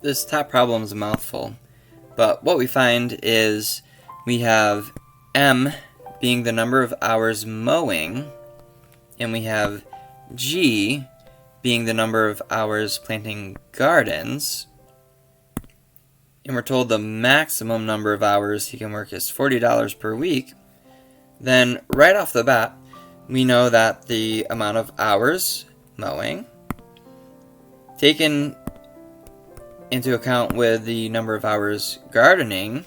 This top problem is a mouthful, but what we find is we have M being the number of hours mowing, and we have G being the number of hours planting gardens, and we're told the maximum number of hours he can work is $40 per week. Then right off the bat, we know that the amount of hours mowing taken into account with the number of hours gardening,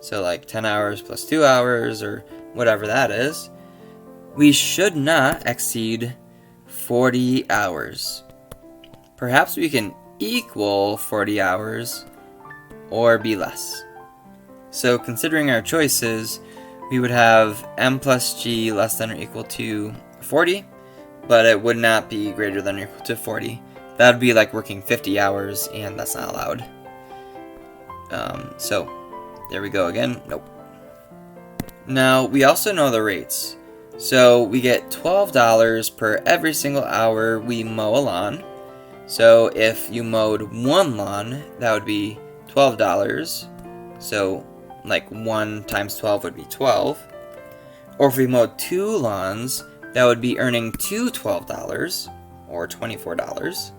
so like 10 hours plus 2 hours or whatever that is, we should not exceed 40 hours. Perhaps we can equal 40 hours or be less. So considering our choices, we would have M plus G less than or equal to 40, but it would not be greater than or equal to 40. That would be like working 50 hours, and that's not allowed. So there we go again. Nope. Now we also know the rates. So we get $12 per every single hour we mow a lawn. So if you mowed one lawn, that would be $12. So like 1 times 12 would be 12. Or if we mowed 2 lawns, that would be earning two $12 or $24.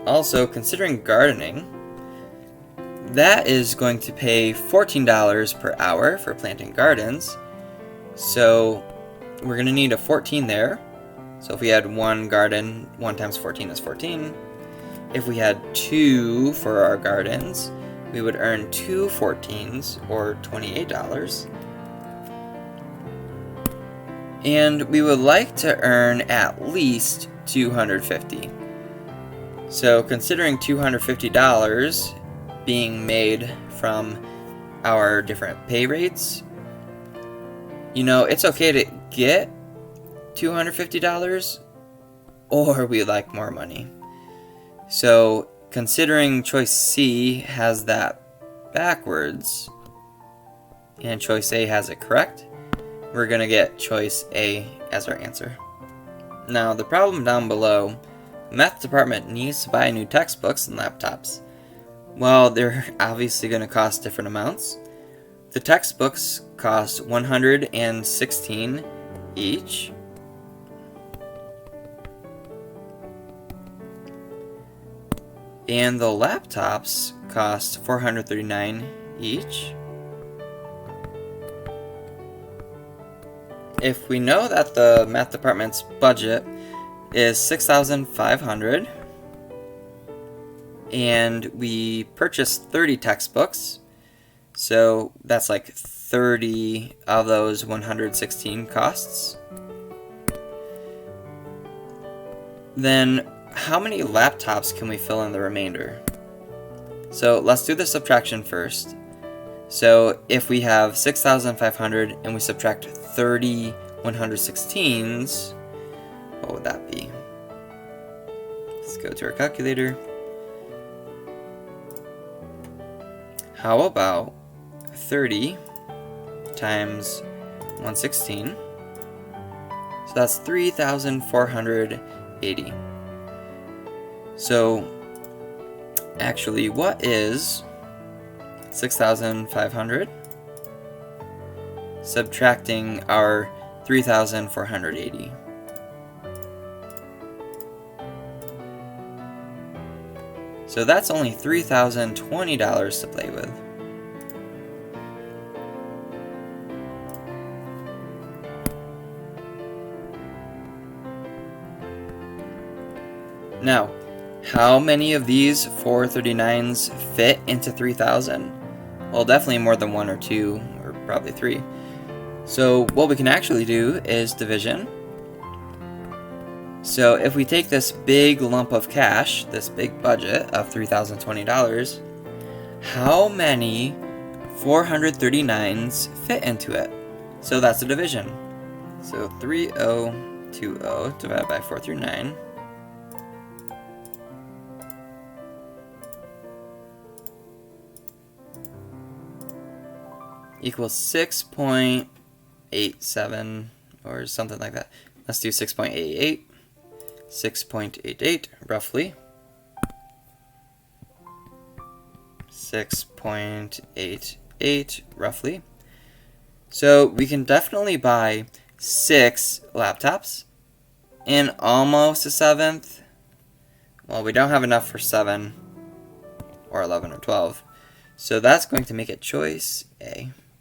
Also, considering gardening, that is going to pay $14 per hour for planting gardens. So we're going to need a 14 there. So if we had one garden, 1 times 14 is 14. If we had 2 for our gardens, we would earn 2 14s or $28. And we would like to earn at least $250. So considering $250 being made from our different pay rates, you know, it's okay to get $250, or we'd like more money. So considering choice C has that backwards and choice A has it correct, we're going to get choice A as our answer. Now the problem down below, the math department needs to buy new textbooks and laptops. Well, they're obviously going to cost different amounts. The textbooks cost $116 each. And the laptops cost $439 each. If we know that the math department's budget is $6,500 and we purchased 30 textbooks, so that's like 30 of those 116 costs, then how many laptops can we fill in the remainder? So let's do the subtraction first. So if we have 6,500 and we subtract 30 116s, what would that be? Let's go to our calculator. How about 30 times 116? So that's 3,480. So actually, what is 6,500 subtracting our 3,480? So that's only $3,020 to play with. Now, how many of these 439s fit into 3,000? Well, definitely more than 1 or 2, or probably 3. So what we can actually do is division. So if we take this big lump of cash, this big budget of $3,020, how many 439s fit into it? So that's a division. So 3020 divided by 439 equals 6.87 or something like that. Let's do 6.88. 6.88 roughly. 6.88 roughly. So we can definitely buy 6 laptops and almost a 7th. Well, we don't have enough for 7 or 11 or 12. So that's going to make it choice A.